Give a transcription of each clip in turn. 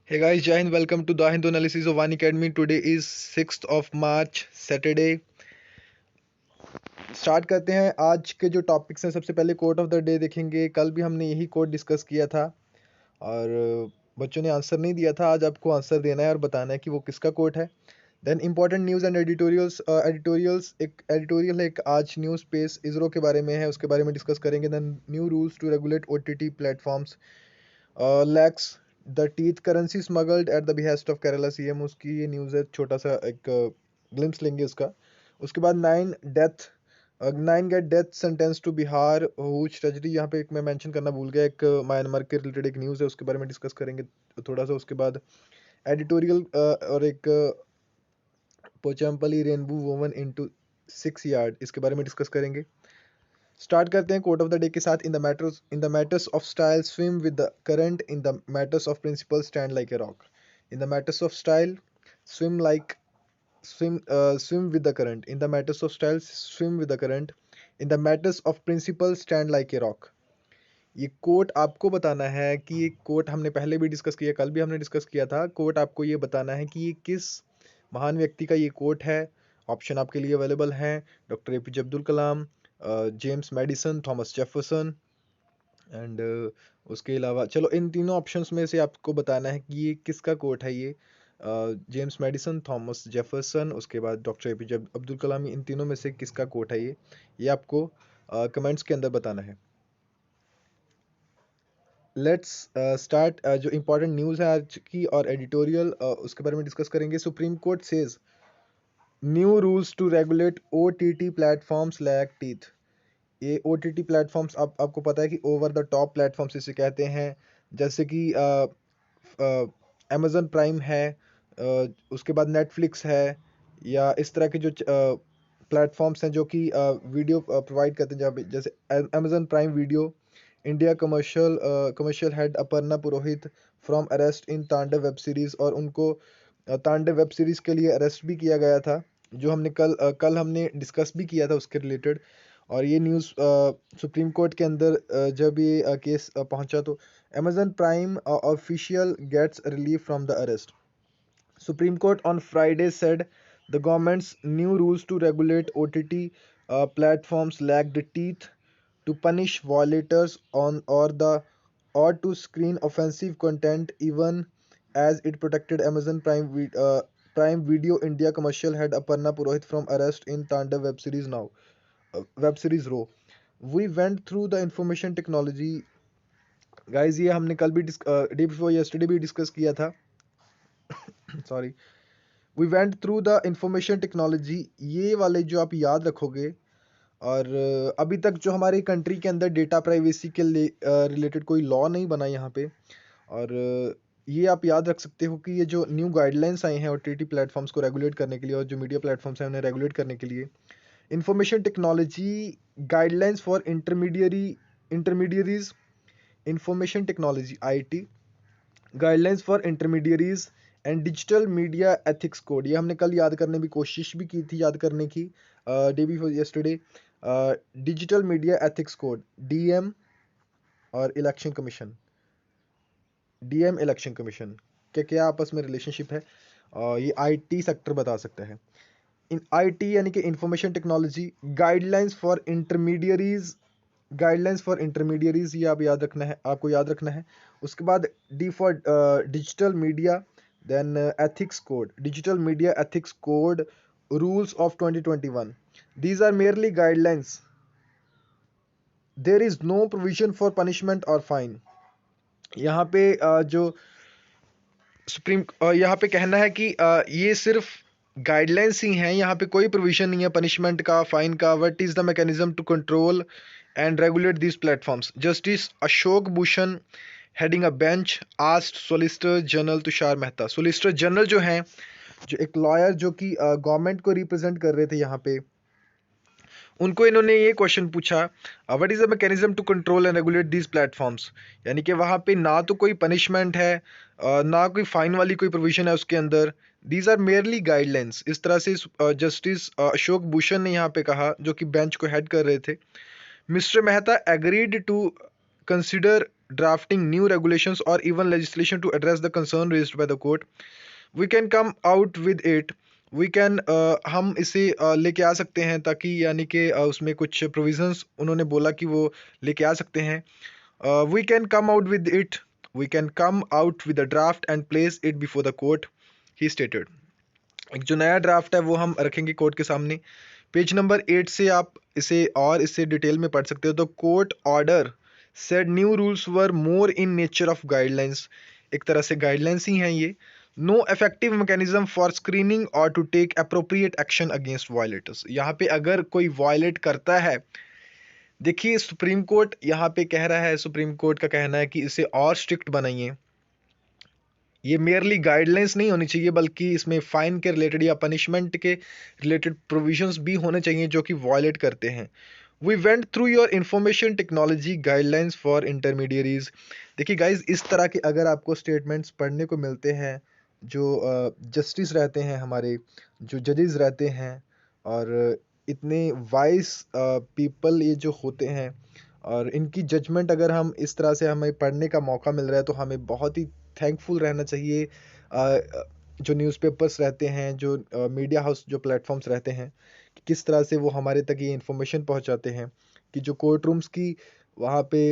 Hey guys, Jai Hind, welcome to the Hindu analysis of One Academy. Today is 6th of March, Saturday. Start करते हैं आज के जो topics हैं। सबसे पहले कोट ऑफ द डे देखेंगे। कल भी हमने यही कोट डिस्कस किया था और बच्चों ने आंसर नहीं दिया था। आज आपको आंसर देना है और बताना है कि वो किसका कोट है। Then important news and editorials एक एडिटोरियल है, एक आज न्यू स्पेस इसरो के बारे में है, उसके बारे में डिस्कस करेंगे। Then new rules to regulate OTT platforms lacks the teeth currency smuggled at the behest of Kerala CM, उसकी ये न्यूज़ है। छोटा सा एक ग्लिम्स लेंगे उसका। उसके बाद nine get death sentence to Bihar hooch tragedy, यहाँ पे एक मैं मेंशन करना भूल गया, एक म्यांमार के रिलेटेड एक न्यूज़ है, उसके बारे में डिस्कस करेंगे थोड़ा सा। उसके बाद एडिटोरियल और एक Pochampally rainbow woven into 6 yard, इसके बारे में डिस्कस करेंगे। स्टार्ट करते हैं कोट ऑफ द डे के साथ। In the matters of style swim with the current, in the matters of principle stand like a rock. In the matters of style swim like swim with the current. In the matters of style, swim with the current. In the matters of principle, stand like a rock. ये coat आपको बताना है कि ये coat हमने पहले भी discuss किया, कल भी हमने डिस्कस किया था। कोट आपको ये बताना है कि ये किस महान व्यक्ति का ये कोट है। ऑप्शन आपके लिए अवेलेबल हैं: doctor APJ Abdul Kalam, James Madison, Thomas Jefferson and उसके अलावा चलो इन तीनों ऑप्शंस में से आपको बताना है कि ये किसका कोट है। ये जेम्स मैडिसन, थॉमस जेफरसन, उसके बाद डॉक्टर APJ अब्दुल कलाम, इन तीनों में से किसका कोट है ये आपको कमेंट्स के अंदर बताना है। Let's start. जो इम्पोर्टेंट न्यूज़ है आज की और एडिटोरियल, उसके बारे में डिस्कस करेंगे। Supreme Court says new rules to regulate OTT platforms lack teeth. ये OTT प्लेटफॉर्म्स आपको पता है कि ओवर द टॉप प्लेटफॉर्म्स इसे कहते हैं, जैसे कि अमेजन प्राइम है, उसके बाद नेटफ्लिक्स है, या इस तरह के जो प्लेटफॉर्म्स हैं जो कि वीडियो प्रोवाइड करते हैं, जहाँ पे जैसे Amazon Prime Video. India commercial head Aparna Purohit from arrest in Tandav web series, और उनको तांडव वेब सीरीज के लिए अरेस्ट भी किया गया था, जो हमने कल हमने डिस्कस भी किया था उसके रिलेटेड। और ये न्यूज़ सुप्रीम कोर्ट के अंदर जब ये केस पहुंचा तो Amazon Prime official gets relief from the arrest. Supreme Court on Friday said the government's new rules to regulate OTT platforms lacked teeth to punish violators on or to screen offensive content, even as it protected Amazon Prime Video India commercial head Aparna Purohit from arrest in Tandav web series Row. We went through the information technology, guys, ये हमने कल भी day before yesterday भी discuss किया था। Sorry, we went through the information technology, ये वाले जो आप याद रखोगे। और अभी तक जो हमारी कंट्री के अंदर डेटा प्राइवेसी के रिलेटेड कोई लॉ नहीं बना यहाँ पे। और ये आप याद रख सकते हो कि ये जो न्यू गाइडलाइंस आई हैं OTT प्लेटफॉर्म्स को रेगुलेट करने के लिए, और जो मीडिया प्लेटफॉर्म्स हैं उन्हें रेगुलेट करने के लिए, information technology guidelines for intermediaries, information technology IT guidelines for intermediaries and digital media ethics code. ये हमने कल याद करने की कोशिश भी की थी, याद करने की, day before yesterday. Digital media ethics code DM और इलेक्शन कमीशन के क्या आपस में रिलेशनशिप है, ये IT सेक्टर बता सकता है। इन IT यानी कि information technology guidelines for intermediaries, ये आप याद रखना है, आपको याद रखना है। उसके बाद D for digital media, then ethics code, digital media ethics code rules of 2021। These are merely guidelines, there is no provision for punishment और फाइन। यहाँ पे जो यहाँ पे कहना है कि ये सिर्फ गाइडलाइंस ही हैं, यहाँ पे कोई प्रोविजन नहीं है पनिशमेंट का, फाइन का। What is the mechanism to control and regulate this platforms? Justice Ashok Bhushan heading a bench asked solicitor general Tushar Mehta. Solicitor general जो हैं, जो एक लॉयर जो कि गवर्नमेंट को रिप्रेजेंट कर रहे थे यहाँ पे, उनको इन्होंने ये क्वेश्चन पूछा, what is the mechanism to control and regulate these platforms. यानी कि वहाँ पे ना तो कोई पनिशमेंट है, ना कोई फाइन वाली कोई प्रोविजन है उसके अंदर। दीज आर मेयरली गाइडलाइंस, इस तरह से जस्टिस अशोक भूषण ने यहाँ पे कहा, जो कि बेंच को हेड कर रहे थे। Mister Mehta agreed to consider drafting new regulations or even legislation to address the concern raised by the court. We can come out with it. We can हम इसे लेके आ सकते हैं, ताकि यानी कि उसमें कुछ प्रोविजंस उन्होंने बोला कि वो लेके आ सकते हैं. We can come out with it. We can come out with a draft and place it before the court, he stated. एक जो नया ड्राफ्ट है वो हम रखेंगे कोर्ट के सामने. पेज नंबर 8 से आप इसे डिटेल में पढ़ सकते हो. The court order said new rules were more in nature of guidelines. एक तरह से गाइडलाइंस ही हैं ये. No effective mechanism for screening और to take appropriate action against violators. यहाँ पे अगर कोई वायलेट करता है, देखिए सुप्रीम कोर्ट यहाँ पे कह रहा है, सुप्रीम कोर्ट का कहना है कि इसे और स्ट्रिक्ट बनाइए. ये मेयरली गाइडलाइंस नहीं होनी चाहिए, बल्कि इसमें फाइन के रिलेटेड या पनिशमेंट के रिलेटेड प्रोविजंस भी होने चाहिए जो कि वायलेट करते हैं. We went through your information technology guidelines for intermediaries. देखिए गाइज, इस तरह के अगर आपको स्टेटमेंट्स पढ़ने को मिलते हैं, जो जस्टिस रहते हैं हमारे, जो जजेस रहते हैं, और इतने वाइस पीपल ये जो होते हैं, और इनकी जजमेंट अगर हम इस तरह से हमें पढ़ने का मौका मिल रहा है, तो हमें बहुत ही थैंकफुल रहना चाहिए. जो न्यूज़पेपर्स रहते हैं, जो मीडिया हाउस, जो प्लेटफॉर्म्स रहते हैं, कि किस तरह से वो हमारे तक ये इन्फॉर्मेशन पहुंचाते हैं, कि जो कोर्ट रूम्स की वहाँ पे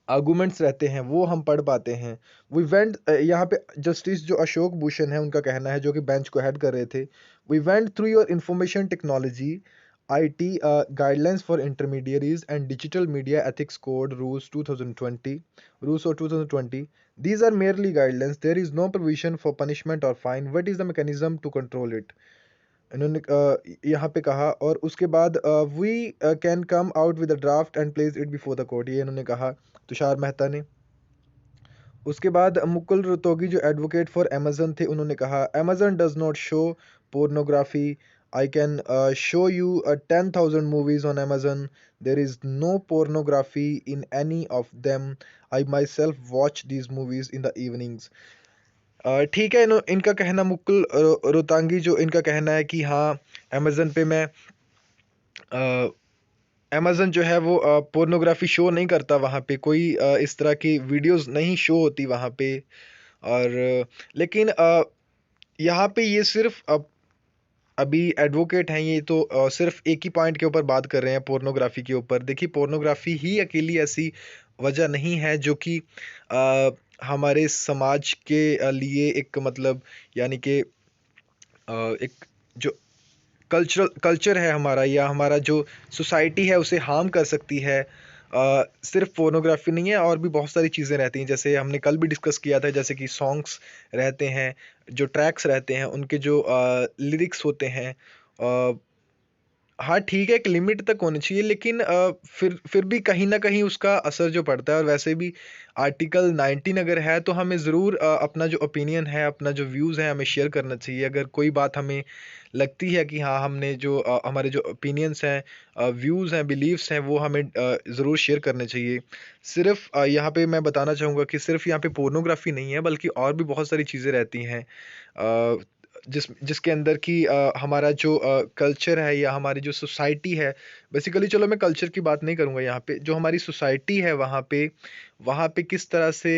आर्गूमेंट्स रहते हैं वो हम पढ़ पाते हैं. वी वेंट, यहाँ पे जस्टिस जो अशोक भूषण है उनका कहना है, जो कि बेंच को हेड कर रहे थे. We went through your information technology IT guidelines for intermediaries and digital media ethics code rules 2020 rules or 2020. These are merely guidelines. There is no provision for punishment or fine. What is the mechanism to control it? इन्होंने यहाँ पे कहा, और उसके बाद we can come out with a draft and place it before the court. ये इन्होंने कहा तुषार मेहता ने. उसके बाद मुकुल रोहतगी जो एडवोकेट फॉर अमेजन थे, उन्होंने कहा Amazon does not show pornography. I can show you 10,000 movies on Amazon. There is no pornography in any of them. I myself watch these movies in the evenings. ठीक है, इनका कहना, मुकुल रोहतांगी जो इनका कहना है कि हाँ, अमेजन पे मैं अमेजन जो है वो पोर्नोग्राफी शो नहीं करता, वहाँ पे कोई इस तरह की वीडियोस नहीं शो होती वहाँ पे. और लेकिन यहाँ पे ये सिर्फ अभी एडवोकेट हैं ये, तो सिर्फ एक ही पॉइंट के ऊपर बात कर रहे हैं, पोर्नोग्राफी के ऊपर. देखिए, पोर्नोग्राफी ही अकेली ऐसी वजह नहीं है जो कि हमारे समाज के लिए एक मतलब, यानी कि एक जो कल्चर है हमारा, या हमारा जो सोसाइटी है, उसे हार्म कर सकती है. सिर्फ पोर्नोग्राफी नहीं है, और भी बहुत सारी चीज़ें रहती हैं, जैसे हमने कल भी डिस्कस किया था, जैसे कि सॉन्ग्स रहते हैं, जो ट्रैक्स रहते हैं, उनके जो लिरिक्स होते हैं. हाँ ठीक है, एक लिमिट तक होनी चाहिए, लेकिन फिर भी कहीं ना कहीं उसका असर जो पड़ता है. और वैसे भी आर्टिकल 19 अगर है, तो हमें ज़रूर अपना जो ओपिनियन है, अपना जो व्यूज़ है, हमें शेयर करना चाहिए. अगर कोई बात हमें लगती है कि हाँ, हमने जो हमारे जो ओपिनियंस हैं, व्यूज़ हैं, बिलीव्स हैं, वो हमें ज़रूर शेयर करने चाहिए. सिर्फ यहाँ पे मैं बताना चाहूँगा कि सिर्फ यहाँ पे पोर्नोग्राफी नहीं है, बल्कि और भी बहुत सारी चीज़ें रहती हैं, जिसके अंदर की हमारा जो कल्चर है, या हमारी जो सोसाइटी है. बेसिकली चलो, मैं कल्चर की बात नहीं करूँगा यहाँ पे. जो हमारी सोसाइटी है, वहाँ पे किस तरह से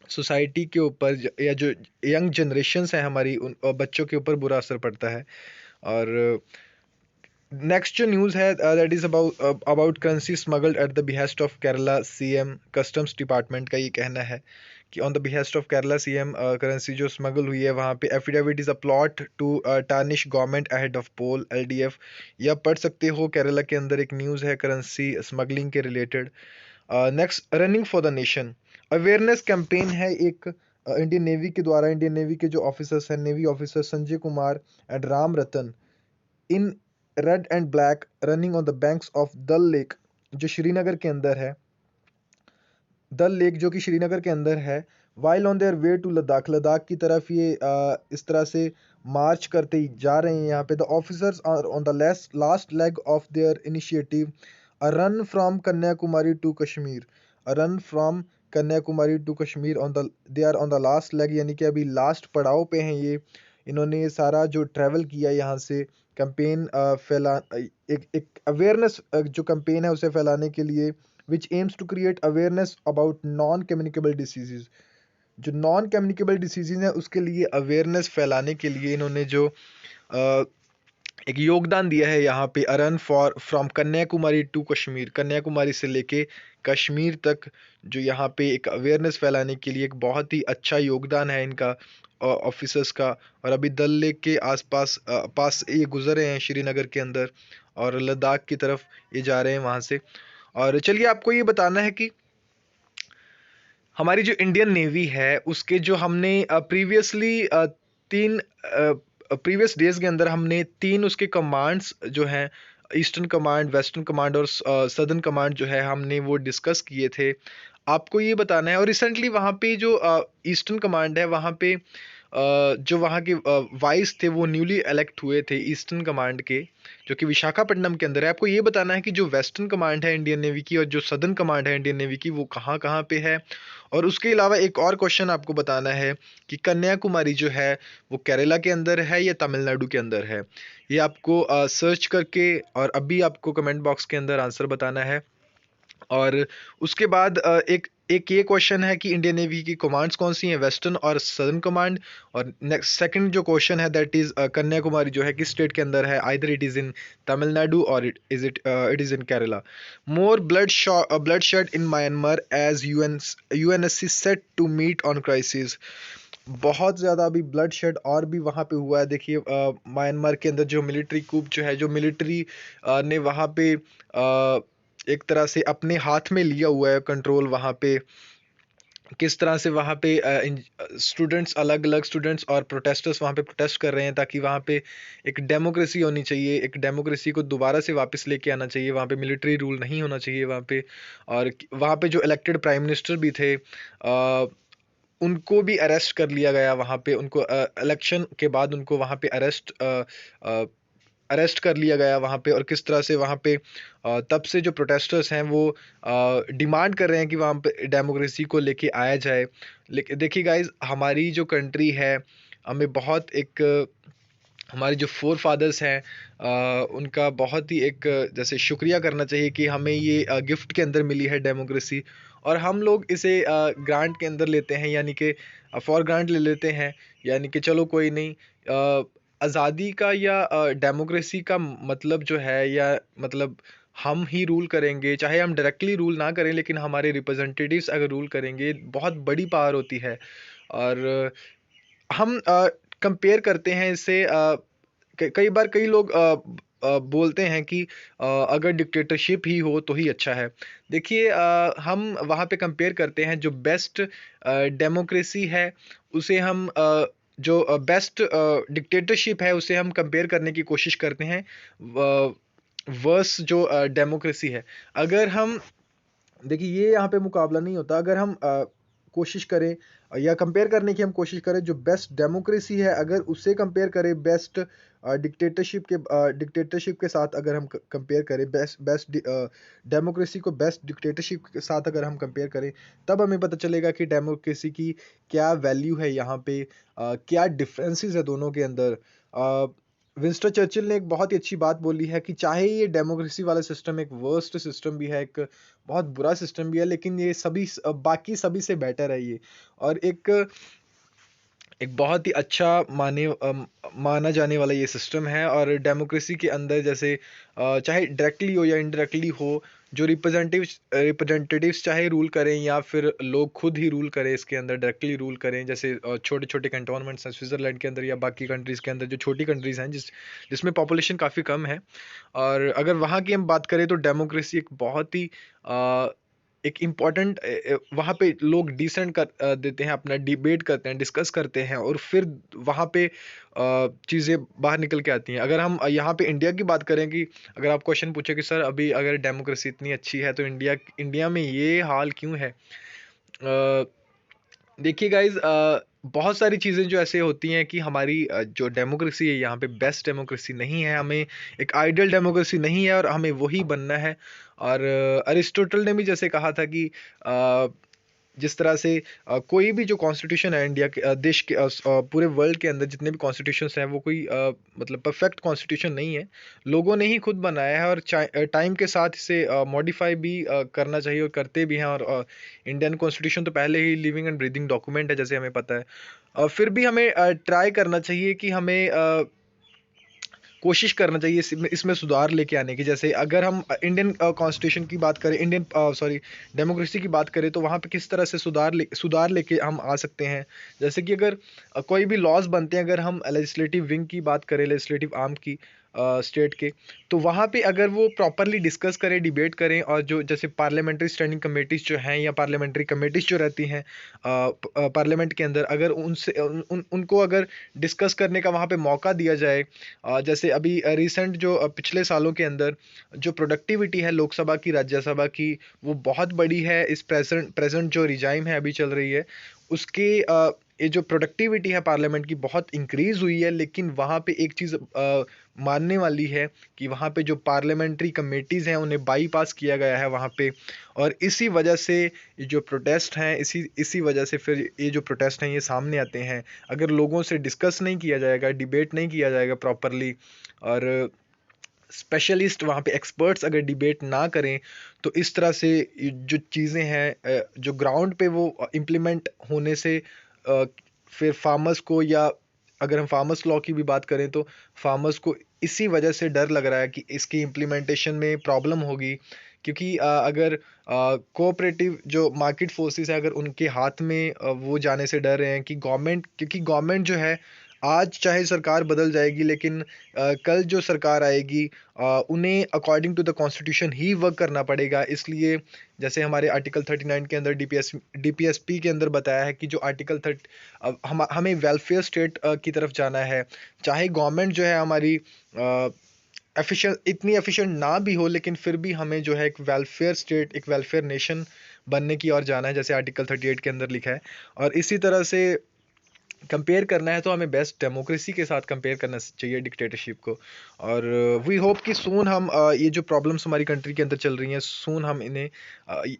सोसाइटी के ऊपर, या जो यंग जनरेशन्स हैं हमारी, उन बच्चों के ऊपर बुरा असर पड़ता है. और नेक्स्ट जो न्यूज़ है, that is about currency smuggled at the behest of Kerala CM. Customs department का ये कहना है कि on the behest of Kerala CM, currency जो स्मगल हुई है वहाँ पे. Affidavit is a plot to tarnish government ahead of poll, LDF. या पढ़ सकते हो, केरला के अंदर एक न्यूज़ है करेंसी स्मगलिंग के related. Next, running for the nation awareness campaign है एक इंडियन नेवी के द्वारा. इंडियन नेवी के जो ऑफिसर्स हैं, navy officer Sanjay Kumar and Ram Ratan, in red and black, running on the banks of दल लेक, जो श्रीनगर के अंदर है. दल लेक जो कि श्रीनगर के अंदर है. While on their way to Ladakh, Ladakh की तरफ ये इस तरह से मार्च करते जा रहे हैं. यहाँ पे the officers are on the last leg of their initiative, a run from Kanyakumari to Kashmir. A run from Kanyakumari to Kashmir, they are on the last leg, यानी कि अभी लास्ट पड़ाव पे हैं ये. इन्होंने ये सारा जो ट्रैवल किया यहाँ से, कैंपेन फैला, एक अवेयरनेस जो कैंपेन है उसे फैलाने के लिए which aims to create awareness about non-communicable diseases। जो नॉन कम्युनिकेबल डिसीजेज हैं उसके लिए अवेयरनेस फैलाने के लिए इन्होंने जो अ, एक योगदान दिया है यहाँ पे, a run for from Kanyakumari to Kashmir, Kanyakumari से लेके कश्मीर तक, जो यहाँ पे एक अवेयरनेस फैलाने के लिए एक बहुत ही अच्छा योगदान है इनका, ऑफिसर्स का। और अभी दल लेक के आसपास पास ये गुजरे हैं श्रीनगर के अंदर, और लद्दाख की तरफ ये जा रहे हैं वहाँ से। और चलिए आपको ये बताना है कि हमारी जो इंडियन नेवी है उसके जो हमने प्रीवियसली तीन प्रीवियस डेज के अंदर हमने तीन उसके कमांड्स जो हैं, ईस्टर्न कमांड, वेस्टर्न कमांड और सदर्न कमांड जो है, हमने वो डिस्कस किए थे। आपको ये बताना है, और रिसेंटली वहाँ पे जो ईस्टर्न कमांड है वहाँ पे जो वहाँ के वाइस थे वो न्यूली इलेक्ट हुए थे ईस्टर्न कमांड के, जो कि विशाखापट्टनम के अंदर है। आपको ये बताना है कि जो वेस्टर्न कमांड है इंडियन नेवी की और जो सदर्न कमांड है इंडियन नेवी की वो कहाँ कहाँ पे है। और उसके अलावा एक और क्वेश्चन आपको बताना है कि कन्याकुमारी जो है वो केरला के अंदर है या तमिलनाडु के अंदर है। ये आपको सर्च करके और अभी आपको कमेंट बॉक्स के अंदर आंसर बताना है। और उसके बाद एक एक ये क्वेश्चन है कि इंडियन नेवी की कमांड्स कौन सी हैं, वेस्टर्न और सदर्न कमांड। और नेक्स्ट सेकंड जो क्वेश्चन है दैट इज कन्याकुमारी जो है किस स्टेट के अंदर है, either it is in Tamil Nadu or it is in Kerala. More blood shed in Myanmar as UNSC set to meet on crisis. बहुत ज़्यादा अभी ब्लड शेड और भी वहाँ पे हुआ है। देखिए म्यांमार के अंदर जो मिलिट्री कूप जो है, जो मिलिट्री ने वहाँ पे एक तरह से अपने हाथ में लिया हुआ है कंट्रोल वहाँ पे, किस तरह से वहाँ पे स्टूडेंट्स, अलग अलग स्टूडेंट्स और प्रोटेस्टर्स वहाँ पे प्रोटेस्ट कर रहे हैं ताकि वहाँ पे एक डेमोक्रेसी होनी चाहिए, एक डेमोक्रेसी को दोबारा से वापस लेके आना चाहिए, वहाँ पे मिलिट्री रूल नहीं होना चाहिए वहाँ पे। और वहाँ पे जो इलेक्टेड प्राइम मिनिस्टर भी थे उनको भी अरेस्ट कर लिया गया वहाँ पे, उनको इलेक्शन के बाद उनको वहाँ पे अरेस्ट कर लिया गया वहाँ पे। और किस तरह से वहाँ पे तब से जो प्रोटेस्टर्स हैं वो डिमांड कर रहे हैं कि वहाँ पे डेमोक्रेसी को लेके आया जाए। लेकिन देखिए गाइज, हमारी जो कंट्री है हमें बहुत एक हमारे जो फोर फादर्स हैं उनका बहुत ही एक जैसे शुक्रिया करना चाहिए कि हमें ये गिफ्ट के अंदर मिली है डेमोक्रेसी। और हम लोग इसे ग्रांट के अंदर लेते हैं, यानी कि फॉर ग्रांट ले लेते हैं, यानी कि चलो कोई नहीं। आज़ादी का या डेमोक्रेसी का मतलब जो है, या मतलब हम ही रूल करेंगे, चाहे हम डायरेक्टली रूल ना करें लेकिन हमारे रिप्रेजेंटेटिव्स अगर रूल करेंगे, बहुत बड़ी पावर होती है। और हम कंपेयर करते हैं इससे, कई बार कई लोग बोलते हैं कि अगर डिक्टेटरशिप ही हो तो ही अच्छा है। देखिए हम वहाँ पे कंपेयर करते हैं जो बेस्ट डेमोक्रेसी है उसे हम जो बेस्ट डिक्टेटरशिप है उसे हम कंपेयर करने की कोशिश करते हैं वर्स जो डेमोक्रेसी है। अगर हम देखिए ये यहाँ पे मुकाबला नहीं होता। अगर हम कोशिश करें या कंपेयर करने की हम कोशिश करें, जो बेस्ट डेमोक्रेसी है अगर उससे कंपेयर करें बेस्ट डिक्टेटरशिप के साथ, अगर हम कंपेयर करें बेस्ट बेस्ट डेमोक्रेसी को बेस्ट डिक्टेटरशिप के साथ अगर हम कंपेयर करें, तब हमें पता चलेगा कि डेमोक्रेसी की क्या वैल्यू है यहाँ पे, क्या डिफरेंसेस है दोनों के अंदर। विंस्टन चर्चिल ने एक बहुत ही अच्छी बात बोली है कि चाहे ये डेमोक्रेसी वाला सिस्टम एक वर्स्ट सिस्टम भी है, एक बहुत बुरा सिस्टम भी है, लेकिन ये सभी बाकी सभी से बेटर है ये। और एक एक बहुत ही अच्छा माना जाने वाला ये सिस्टम है। और डेमोक्रेसी के अंदर जैसे चाहे डायरेक्टली हो या इनडायरेक्टली हो, जो रिप्रेजेंटेटिव्स चाहे रूल करें या फिर लोग खुद ही रूल करें, इसके अंदर डायरेक्टली रूल करें, जैसे छोटे छोटे कंटोनमेंट्स हैं स्विट्जरलैंड के अंदर या बाकी कंट्रीज़ के अंदर, जो छोटी कंट्रीज़ हैं जिसमें पॉपुलेशन काफ़ी कम है। और अगर वहाँ की हम बात करें तो डेमोक्रेसी एक बहुत ही एक इम्पॉर्टेंट, वहाँ पे लोग डिसेंट देते हैं, अपना डिबेट करते हैं, डिस्कस करते हैं, और फिर वहाँ पे चीज़ें बाहर निकल के आती हैं। अगर हम यहाँ पे इंडिया की बात करें कि अगर आप क्वेश्चन पूछे कि सर अभी अगर डेमोक्रेसी इतनी अच्छी है तो इंडिया इंडिया में ये हाल क्यों है, देखिए गाइज, बहुत सारी चीज़ें जो ऐसे होती हैं कि हमारी जो डेमोक्रेसी है यहाँ पे बेस्ट डेमोक्रेसी नहीं है, हमें एक आइडियल डेमोक्रेसी नहीं है और हमें वही बनना है। और अरिस्टोटल ने भी जैसे कहा था कि जिस तरह से कोई भी जो कॉन्स्टिट्यूशन है इंडिया के देश के पूरे वर्ल्ड के अंदर जितने भी कॉन्स्टिट्यूशंस हैं वो कोई मतलब परफेक्ट कॉन्स्टिट्यूशन नहीं है। लोगों ने ही खुद बनाया है और टाइम के साथ इसे मॉडिफाई भी करना चाहिए और करते भी हैं। और इंडियन कॉन्स्टिट्यूशन तो पहले ही लिविंग एंड ब्रीदिंग डॉक्यूमेंट है, जैसे हमें पता है। फिर भी हमें ट्राई करना चाहिए कि हमें कोशिश करना चाहिए इसमें इसमें सुधार लेके आने की। जैसे अगर हम इंडियन कॉन्स्टिट्यूशन की बात करें, इंडियन सॉरी डेमोक्रेसी की बात करें, तो वहाँ पे किस तरह से सुधार लेके हम आ सकते हैं। जैसे कि अगर कोई भी लॉज बनते हैं, अगर हम लेजिस्लेटिव विंग की बात करें, लेजिस्लेटिव आर्म की स्टेट के, तो वहाँ पे अगर वो प्रॉपरली डिस्कस करें, डिबेट करें, और जो जैसे पार्लियामेंट्री स्टैंडिंग कमेटीज जो हैं या पार्लियामेंट्री कमेटीज जो रहती हैं पार्लियामेंट के अंदर, अगर उनसे उनको अगर डिस्कस करने का वहाँ पे मौका दिया जाए। जैसे अभी रिसेंट जो पिछले सालों के अंदर जो प्रोडक्टिविटी है लोकसभा की, राज्यसभा की, वो बहुत बड़ी है। इस प्रेजेंट प्रेजेंट जो रिजाइम है अभी चल रही है, उसके ये जो प्रोडक्टिविटी है पार्लियामेंट की बहुत इंक्रीज हुई है। लेकिन वहाँ पे एक चीज़ मानने वाली है कि वहाँ पे जो पार्लियामेंट्री कमेटीज़ हैं उन्हें बाईपास किया गया है वहाँ पे। और इसी वजह से ये जो प्रोटेस्ट हैं, इसी इसी वजह से फिर ये जो प्रोटेस्ट हैं ये सामने आते हैं। अगर लोगों से डिस्कस नहीं किया जाएगा, डिबेट नहीं किया जाएगा प्रॉपरली, और स्पेशलिस्ट वहाँ पे एक्सपर्ट्स अगर डिबेट ना करें, तो इस तरह से जो चीज़ें हैं जो ग्राउंड पे वो इम्प्लीमेंट होने से फिर फार्मर्स को, या अगर हम फार्मर्स लॉ की भी बात करें, तो फार्मर्स को इसी वजह से डर लग रहा है कि इसकी इम्प्लीमेंटेशन में प्रॉब्लम होगी। क्योंकि अगर कोऑपरेटिव जो मार्केट फोर्सेस है, अगर उनके हाथ में वो जाने से डर रहे हैं कि गवर्नमेंट, क्योंकि गवर्नमेंट जो है आज चाहे सरकार बदल जाएगी, लेकिन कल जो सरकार आएगी उन्हें अकॉर्डिंग टू द कॉन्स्टिट्यूशन ही वर्क करना पड़ेगा। इसलिए जैसे हमारे आर्टिकल 39 के अंदर डीपीएसपी के अंदर बताया है कि जो आर्टिकल 30 हमें वेलफेयर स्टेट की तरफ जाना है। चाहे गवर्नमेंट जो है हमारी एफिशिएंट, इतनी एफिशिएंट ना भी हो, लेकिन फिर भी हमें जो है एक वेलफेयर स्टेट, एक वेलफेयर नेशन बनने की ओर जाना है, जैसे आर्टिकल 38 के अंदर लिखा है। और इसी तरह से कंपेयर करना है तो हमें बेस्ट डेमोक्रेसी के साथ कंपेयर करना चाहिए डिक्टेटरशिप को। और वी होप कि सून हम ये जो प्रॉब्लम्स हमारी कंट्री के अंदर चल रही हैं, सून हम इन्हें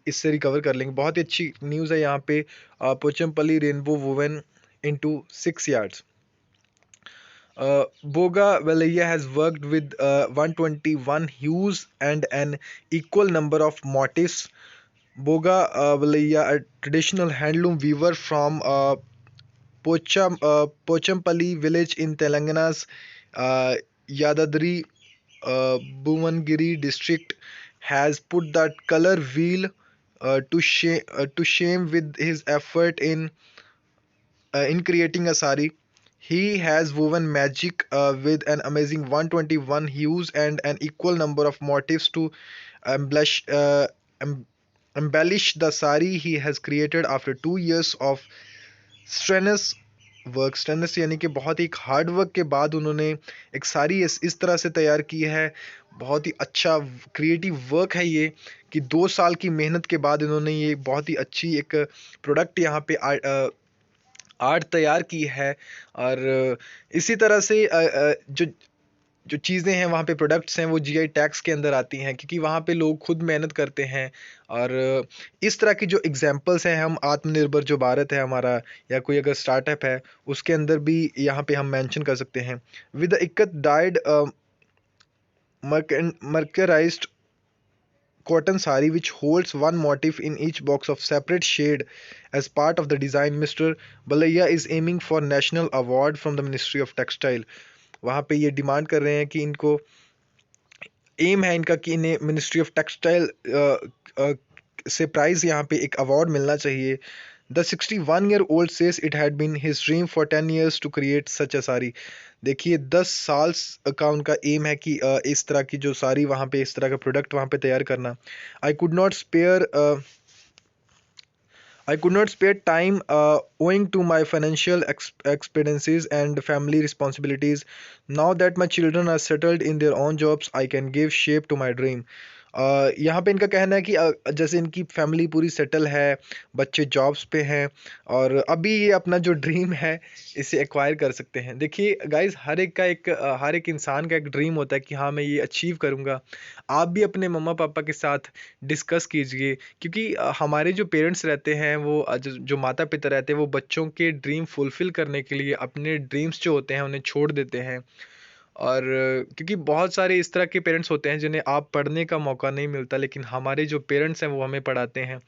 इससे रिकवर कर लेंगे। बहुत ही अच्छी न्यूज़ है यहाँ पे। Pochampally rainbow woven into 6 yards. Boga Valaya has worked with 121 hues and an equal number of motifs. Boga Valaya, a traditional handloom weaver from Pochampally village in Telangana's uh, Yadadri Bhuvangiri district, has put that color wheel to shame with his effort in creating a sari. He has woven magic with an amazing 121 hues and an equal number of motifs to embellish, em- embellish the sari he has created after 2 years of strenuous work. Stainless यानी कि बहुत ही hard work के बाद उन्होंने एक सारी इस तरह से तैयार की है। बहुत ही अच्छा क्रिएटिव वर्क है ये, कि 2 साल की मेहनत के बाद इन्होंने ये बहुत ही अच्छी एक प्रोडक्ट यहाँ पे आर्ट तैयार की है। और इसी तरह से जो जो चीज़ें हैं वहाँ पे, प्रोडक्ट्स हैं, वो जीआई टैग्स के अंदर आती हैं, क्योंकि वहाँ पे लोग खुद मेहनत करते हैं। और इस तरह की जो एग्जांपल्स हैं, हम आत्मनिर्भर जो भारत है हमारा, या कोई अगर स्टार्टअप है, उसके अंदर भी यहाँ पे हम मेंशन कर सकते हैं। With the ikat dyed mercerised cotton sari which holds one motif in each box of separate shade. As part of the design, Mr. Balaiya is aiming for national award from the Ministry of Textile. वहाँ पे ये demand कर रहे हैं कि इनको M है इनका कि इन्हें मिनिस्ट्री ऑफ टेक्सटाइल से प्राइज यहाँ पे एक अवार्ड मिलना चाहिए। The 61-year-old says it had been his dream for 10 years to create such a sari. देखिए 10 साल का उनका एम है कि इस तरह की जो सारी वहाँ पे, इस तरह का प्रोडक्ट वहाँ पे तैयार करना। I could not spare I could not spare time owing to my financial expenses and family responsibilities. Now that my children are settled in their own jobs, I can give shape to my dream. यहाँ पे इनका कहना है कि जैसे इनकी family पूरी settle है, बच्चे जॉब्स पे हैं और अभी ये अपना जो ड्रीम है इसे एक्वायर कर सकते हैं। देखिए गाइस, हर एक इंसान का एक ड्रीम होता है कि हाँ मैं ये अचीव करूँगा। आप भी अपने मम्मा पापा के साथ डिस्कस कीजिए, क्योंकि हमारे जो पेरेंट्स रहते हैं वो जो माता पिता रहते हैं वो बच्चों के ड्रीम फुलफिल करने के लिए अपने ड्रीम्स जो होते हैं उन्हें छोड़ देते हैं। और क्योंकि बहुत सारे इस तरह के पेरेंट्स होते हैं जिन्हें आप पढ़ने का मौका नहीं मिलता, लेकिन हमारे जो पेरेंट्स हैं वो हमें पढ़ाते हैं।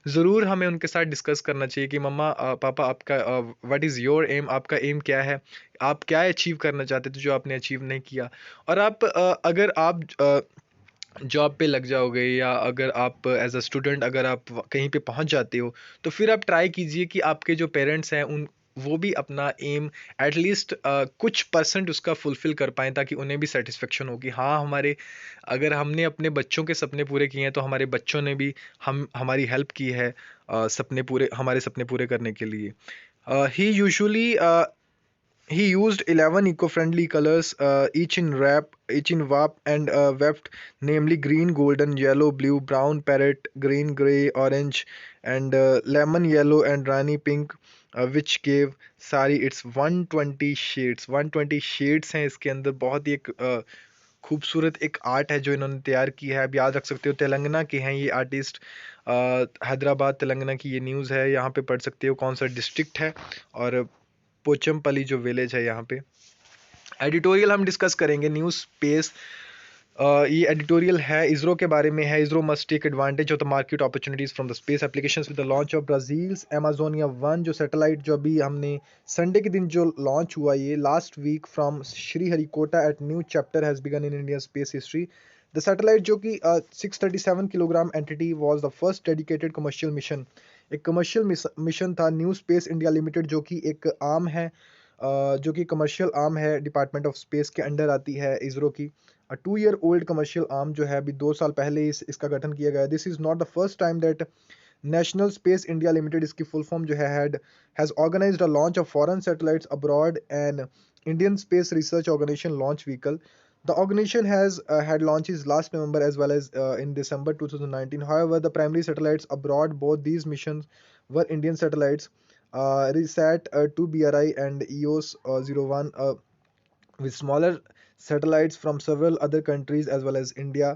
ज़रूर हमें उनके साथ डिस्कस करना चाहिए कि मम्मा पापा, आपका व्हाट इज़ योर एम, आपका एम क्या है, आप क्या अचीव करना चाहते थे जो आपने अचीव नहीं किया। और अगर आप जॉब पे लग जाओगे या अगर आप एज अ स्टूडेंट अगर आप कहीं पे पहुंच जाते हो, तो फिर आप ट्राई कीजिए कि आपके जो पेरेंट्स हैं उन वो भी अपना एम एटलीस्ट कुछ परसेंट उसका फुलफिल कर पाएँ, ताकि उन्हें भी सेटिस्फेक्शन हो कि हाँ हमारे, अगर हमने अपने बच्चों के सपने पूरे किए हैं तो हमारे बच्चों ने भी हम हमारी हेल्प की है हमारे सपने पूरे करने के लिए। ही usually he used 11 eco-friendly colors, each in WAP and WEFT, namely green, golden, yellow, blue, brown, parrot, green, gray, orange, and lemon yellow and rani pink, which gave sari its 120 shades। 120 shades हैं इसके अंदर। बहुत ही एक खूबसूरत एक art है जो इन्होंने तैयार की है। आप याद रख सकते हो तेलंगाना के हैं ये आर्टिस्ट। हैदराबाद तेलंगाना की ये न्यूज़ है, यहाँ पे पढ़ सकते हो कौन सा डिस्ट्रिक्ट है और पोचमपल्ली जो विलेज है यहाँ पे। एडिटोरियल हम डिस्कस करेंगे न्यू स्पेस। ये एडिटोरियल है इसरो के बारे में है। ISRO must take advantage of the market opportunities from the space applications with the launch of Brazil's Amazonia 1, जो सैटेलाइट जो अभी हमने संडे के दिन जो लॉन्च हुआ ये last week from Sriharikota at new chapter has begun in India space history. The satellite जो कि 637 kilogram entity was the first dedicated commercial mission. एक कमर्शियल मिशन था न्यू स्पेस इंडिया लिमिटेड, जो कि एक आर्म है, जो कि कमर्शियल आर्म है डिपार्टमेंट ऑफ स्पेस के अंडर आती है इसरो की। 2 ईयर ओल्ड कमर्शियल आर्म जो है अभी 2 साल पहले इसका गठन किया गया है। This is not the first time that national space India limited, इसकी फुल फॉर्म जो है has organized a launch of foreign satellites abroad and Indian space research organization launch vehicle. The organization has had launches last November as well as in December 2019. However, the primary satellites abroad, both these missions were Indian satellites, RISAT 2BRI and EOS 01, with smaller satellites from several other countries as well as India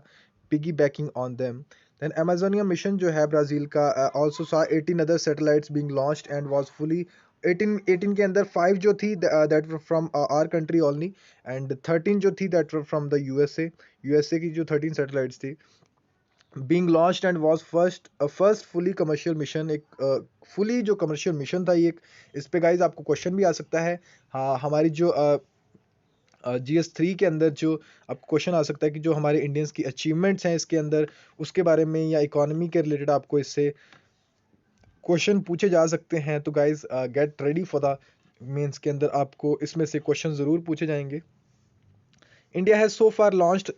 piggybacking on them. Then Amazonia mission जो है Brazil का also saw 18 other satellites being launched and was fully 18 के अंदर 5 जो थी that were from our country only, and 13 जो थी that were from the USA की जो 13 satellites थी being launched and was first fully commercial mission। एक fully जो commercial mission था ये एक, इस पे गाइज आपको क्वेश्चन भी आ सकता है। हाँ, हमारी जो GS3 के अंदर जो आपको क्वेश्चन आ सकता है कि जो हमारे इंडियंस की अचीवमेंट्स हैं इसके अंदर, उसके बारे में या इकोनॉमी के रिलेटेड आपको इससे क्वेश्चन पूछे जा सकते हैं। तो guys get ready for the mains के अंदर आपको इसमें से क्वेश्चन ज़रूर पूछे जाएंगे। India has so far launched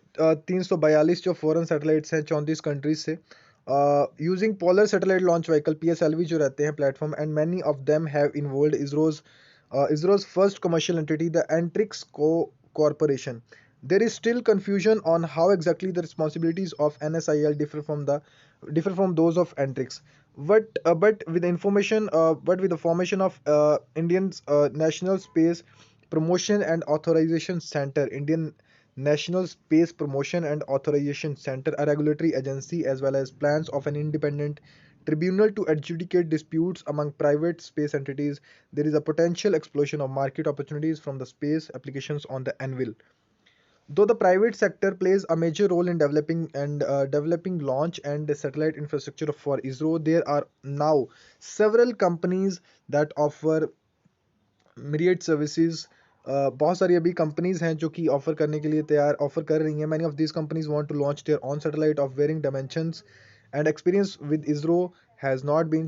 342 जो फॉरेन सैटेलाइट्स हैं 34 कंट्रीज से, using polar satellite launch vehicle PSLV जो रहते हैं platform, and many of them have involved ISRO's first commercial entity, the Antrix Corporation. There is still confusion on how exactly the responsibilities of NSIL differ from those of Antrix. But with the formation of Indian National Space Promotion and Authorization Center, Indian National Space Promotion and Authorization Center, a regulatory agency, as well as plans of an independent tribunal to adjudicate disputes among private space entities, there is a potential explosion of market opportunities from the space applications on the anvil. Though the private sector plays a major role in developing launch and satellite infrastructure for ISRO, there are now several companies that offer myriad services। बहुत सारी अभी companies हैं जो कि offer कर रही हैं। Many of these companies want to launch their own satellite of varying dimensions, and experience with ISRO has not been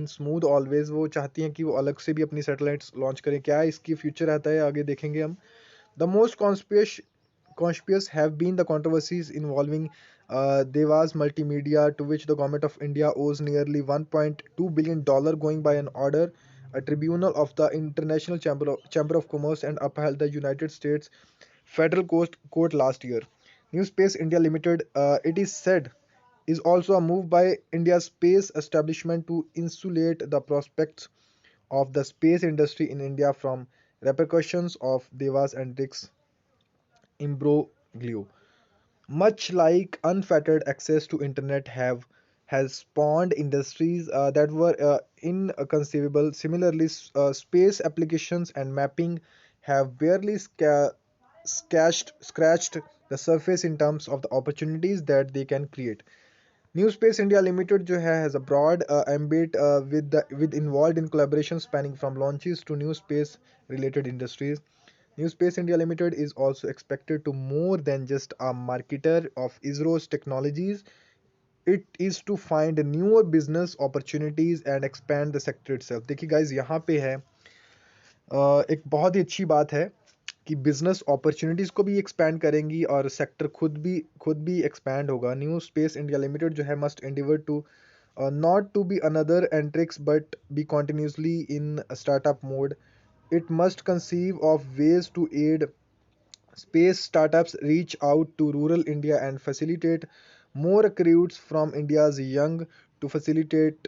smooth always. वो चाहती हैं कि वो अलग से भी अपनी सैटेलाइट्स लॉन्च करें। क्या इसकी फ्यूचर रहता है आगे देखेंगे हम। The most conspicuous have been the controversies involving Devas Multimedia, to which the government of India owes nearly $1.2 billion, going by an order, a tribunal of the International Chamber of Commerce, and upheld the United States Federal Court last year. New Space India Limited, it is said, is also a move by India's space establishment to insulate the prospects of the space industry in India from repercussions of Devas and Rick's imbroglio. Much like unfettered access to internet have has spawned industries that were inconceivable. Similarly, space applications and mapping have barely scratched the surface in terms of the opportunities that they can create. New Space India Limited जो है has a broad ambit with involved in collaboration spanning from launches to new space related industries. New Space India Limited is also expected to more than just a marketer of ISRO's technologies. It is to find newer business opportunities and expand the sector itself. देखिए guys, यहाँ पे है एक बहुत ही अच्छी बात है कि बिजनेस अपॉर्चुनिटीज को भी एक्सपैंड करेंगी और सेक्टर खुद भी एक्सपैंड होगा. न्यू स्पेस इंडिया लिमिटेड जो है must endeavour to not to be another Antrix but be continuously in a startup mode. It must conceive of ways to aid space startups, reach out to rural India and facilitate more recruits from India's young to facilitate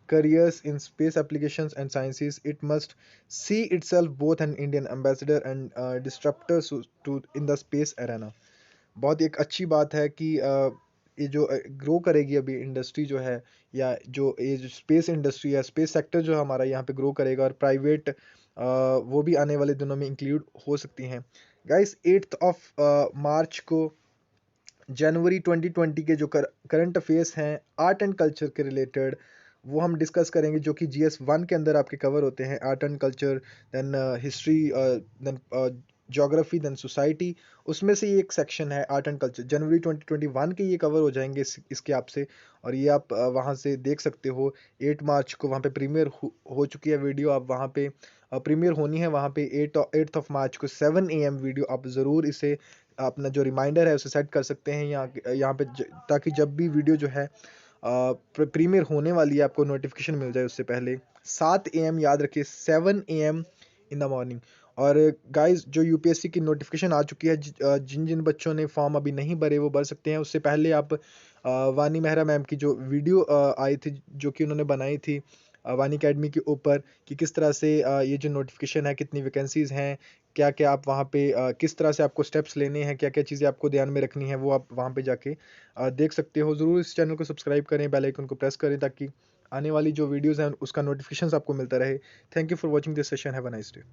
careers in space applications and sciences. It must see itself both an Indian ambassador and disruptor in the space arena. बहुत एक अच्छी बात है कि ये जो grow करेगी अभी इंडस्ट्री जो है, या जो ये जो स्पेस इंडस्ट्री है, स्पेस सेक्टर जो हमारा यहाँ पे ग्रो करेगा, और प्राइवेट वो भी आने वाले दिनों में इंक्लूड हो सकती हैं. गाइस, 8th ऑफ मार्च को जनवरी 2020 के जो करंट अफेयर्स हैं आर्ट एंड कल्चर के रिलेटेड, वो हम डिस्कस करेंगे, जो कि GS1 के अंदर आपके कवर होते हैं. Art and culture, then history, then geography, then society. उसमें से ये एक सेक्शन है आर्ट एंड कल्चर. जनवरी 2021 के ये कवर हो जाएंगे इसके आपसे, और ये आप वहाँ से देख सकते हो. 8 मार्च को वहाँ पे प्रीमियर हो चुकी है वीडियो. आप वहाँ पे प्रीमियर होनी है वहाँ पे 8th ऑफ मार्च को 7 AM वीडियो. आप ज़रूर इसे अपना जो रिमाइंडर है उसे सेट कर सकते हैं यहाँ पे, ताकि जब भी वीडियो जो है प्रीमियर होने वाली है आपको नोटिफिकेशन मिल जाए उससे पहले. 7 AM याद रखिए, 7 AM इन द मॉर्निंग. और गाइस, जो यूपीएससी की नोटिफिकेशन आ चुकी है, जिन जिन बच्चों ने फॉर्म अभी नहीं भरे वो भर सकते हैं. उससे पहले आप वानी मेहरा मैम की जो वीडियो आई थी, जो कि उन्होंने बनाई थी वानी अकेडमी के ऊपर, कि किस तरह से ये जो नोटिफिकेशन है, कितनी वैकेंसीज हैं, क्या क्या आप वहाँ पे किस तरह से आपको स्टेप्स लेने हैं, क्या क्या चीज़ें आपको ध्यान में रखनी है, वो आप वहाँ पे जाके देख सकते हो. ज़रूर इस चैनल को सब्सक्राइब करें, बेल आइकन को प्रेस करें, ताकि आने वाली जो वीडियोज़ हैं उसका नोटिफिकेशन आपको मिलता रहे. Thank you for watching this session. Have a nice day.